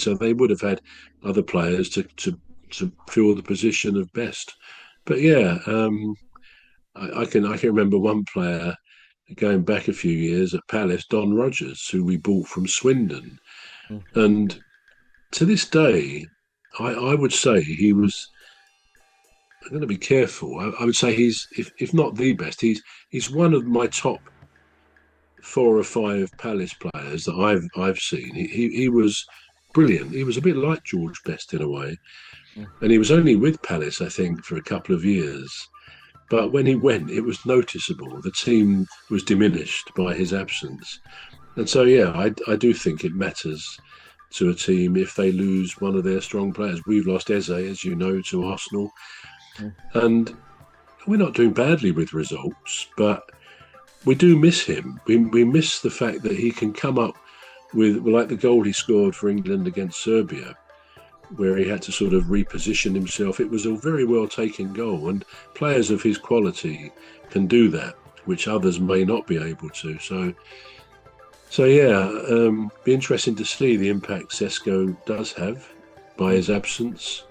so they would have had other players to fill the position of best. But yeah, I can remember one player going back a few years at Palace, Don Rogers, who we bought from Swindon, Mhm. and to this day, I would say he was. I'm going to be careful. I would say he's, if not the best, he's one of my top 4 or 5 Palace players that I've seen. He was brilliant. He was a bit like George Best in a way, and he was only with Palace, I think, for a couple of years. But when he went, it was noticeable. The team was diminished by his absence, and so yeah, I do think it matters to a team if they lose one of their strong players. We've lost Eze, as you know, to Arsenal, Mhm. and we're not doing badly with results, but we do miss him. We miss the fact that he can come up with, like the goal he scored for England against Serbia, where he had to sort of reposition himself. It was a very well taken goal, and players of his quality can do that, which others may not be able to. So yeah, be interesting to see the impact Sesko does have by his Mhm. absence.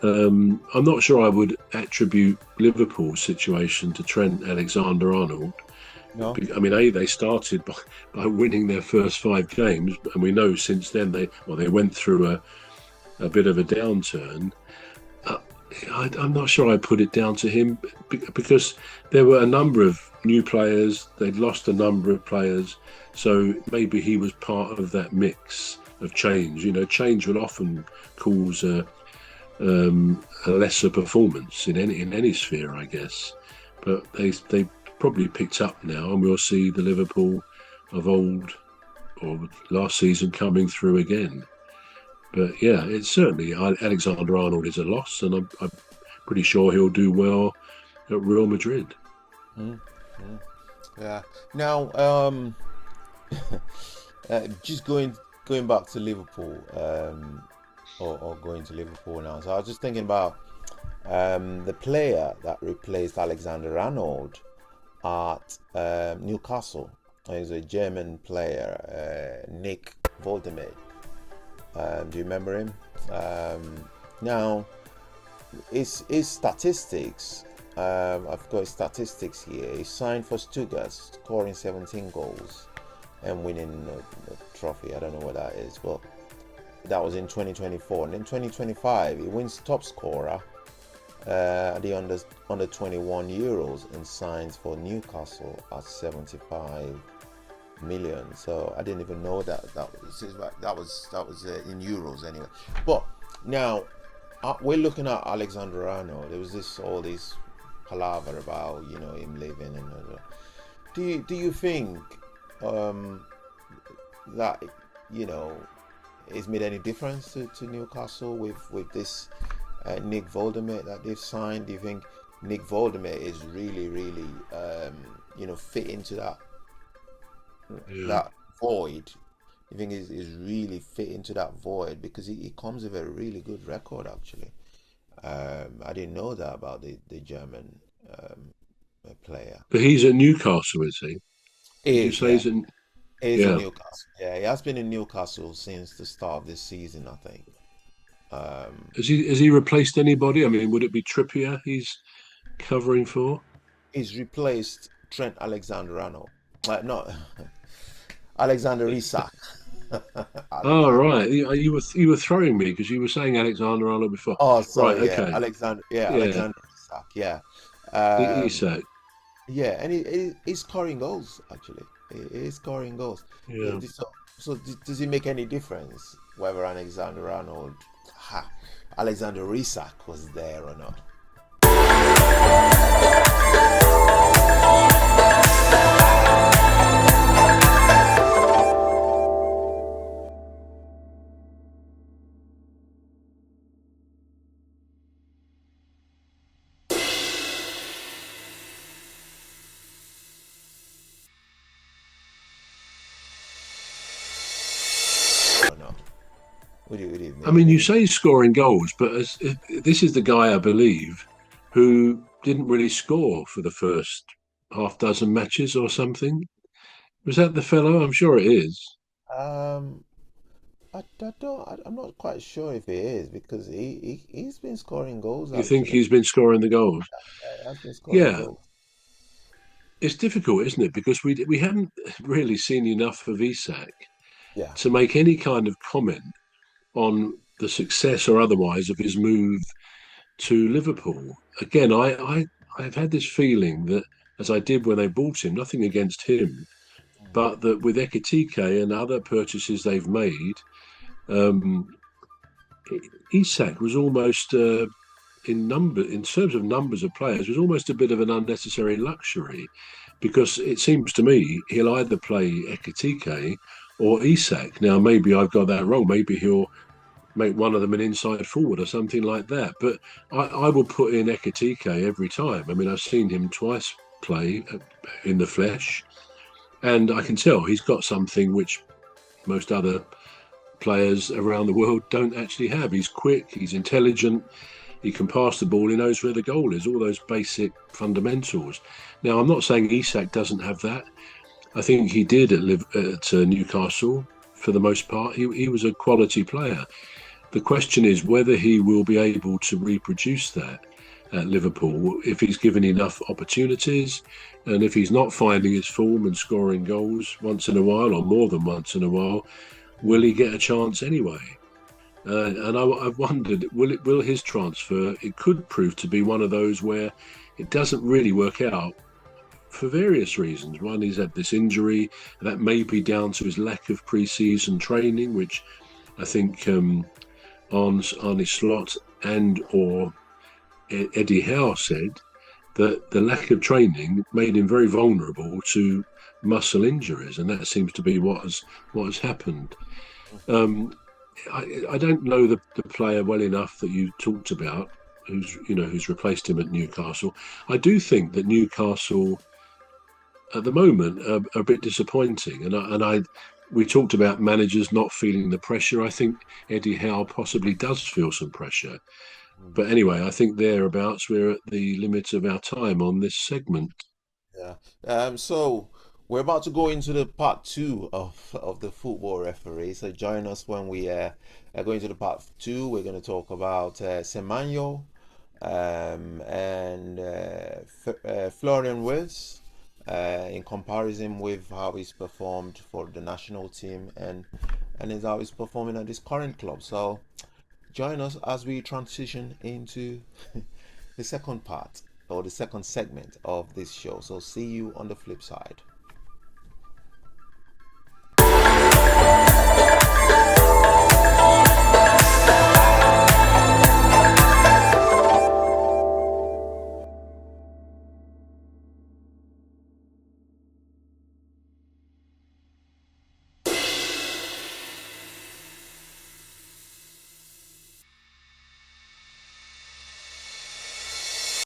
I'm not sure I would attribute Liverpool's situation to Trent Alexander-Arnold. No. I mean, they started by winning their first 5 games, and we know since then they went through a bit of a downturn. Uh, I'm not sure I put it down to him because there were a number of new players. They'd lost a number of players, so maybe he was part of that mix of change. You know, change will often cause a lesser performance in any sphere, I guess. But they probably picked up now, and we'll see the Liverpool of old or last season coming through again. But yeah, it's certainly Alexander Arnold is a loss, and I'm pretty sure he'll do well at Real Madrid. Mhm. Mhm. Yeah. Now, just going back to Liverpool, or going to Liverpool now. So I was just thinking about the player that replaced Alexander Arnold at Newcastle. He's a German player, Nick Voldemir. Do you remember him? Now, his statistics. I've got his statistics here. He signed for Stuttgart, scoring 17 goals and winning a trophy. I don't know what that is, but that was in 2024. And in 2025, he wins top scorer at the under 21 Euros and signs for Newcastle at 75 million. So I didn't even know that was in euros anyway. But now we're looking at Alexander Arnold. There was all this palaver about him leaving and do you think um, that it's made any difference to Newcastle with this Nick Voldemir that they've signed? Do you think Nick Voldemir is really fit into Yeah. that void? You think is really fit into that void because he comes with a really good record actually. I didn't know that about the German player. But he's at Newcastle, is he? Did you Is say yeah, he's in? is in Yeah. Newcastle. Yeah, he has been in Newcastle since the start of this season, I think. Um, Has he replaced anybody? I mean, would it be Trippier he's covering for? he's replaced Trent Alexander-Arnold. Not Alexander Isak. Oh, Alexander. right. You were throwing me because you were saying Alexander Arnold before. Oh, Right. sorry. Yeah, Okay. Alexander. Yeah, Yeah. Alexander Isak. Yeah. Um, Isak. yeah, and he's scoring goals actually. He's scoring goals. Yeah. Does it make any difference whether Alexander Arnold, Alexander Isak was there or not? Or not? Would it I make mean, any you difference? say he's scoring goals, but this is the guy, I believe, who didn't really score for the first half dozen matches or something. Was that the fellow? I'm sure it is. Um, I'm not quite sure if he is because he's been scoring goals You think actually. he's been scoring the goals? He has been scoring Yeah, goals. it's difficult, isn't it? Because we haven't really seen enough of Isak Yeah. to make any kind of comment on the success or otherwise of his move to Liverpool. Again, I've had this feeling that, as I did when they bought him, nothing against him, but that with Ekitike and other purchases they've made, um, Isak was almost in terms of numbers of players, was almost a bit of an unnecessary luxury, because it seems to me he'll either play Ekitike or Isak. Now, maybe I've got that wrong. Maybe he'll make one of them an inside forward or something like that. But I will put in Ekitike every time. I mean, I've seen him twice play in the flesh, and I can tell he's got something which most other players around the world don't actually have. He's quick, he's intelligent, he can pass the ball, he knows where the goal is, all those basic fundamentals. Now, I'm not saying Isak doesn't have that. I think he did at Newcastle for the most part. He was a quality player. The question is whether he will be able to reproduce that at Liverpool if he's given enough opportunities, and if he's not finding his form and scoring goals once in a while or more than once in a while, will he get a chance anyway? And I've wondered, will his transfer? It could prove to be one of those where it doesn't really work out for various reasons. One, he's had this injury that may be down to his lack of pre-season training, which I think Arne Slot and or Eddie Howe said that the lack of training made him very vulnerable to muscle injuries, and that seems to be what has happened. Um, I don't know the player well enough that you talked about, who's replaced him at Newcastle. I do think that Newcastle at the moment are a bit disappointing, and we talked about managers not feeling the pressure. I think Eddie Howe possibly does feel some pressure. But anyway, I think thereabouts we're at the limit of our time on this segment. Yeah. So we're about to go into the part two of the football referee. So join us when we are going to the part two. We're going to talk about Semenyo and Florian Wirtz in comparison with how he's performed for the national team and is how he's performing at this current club. So join us as we transition into the second part or the second segment of this show. So see you on the flip side.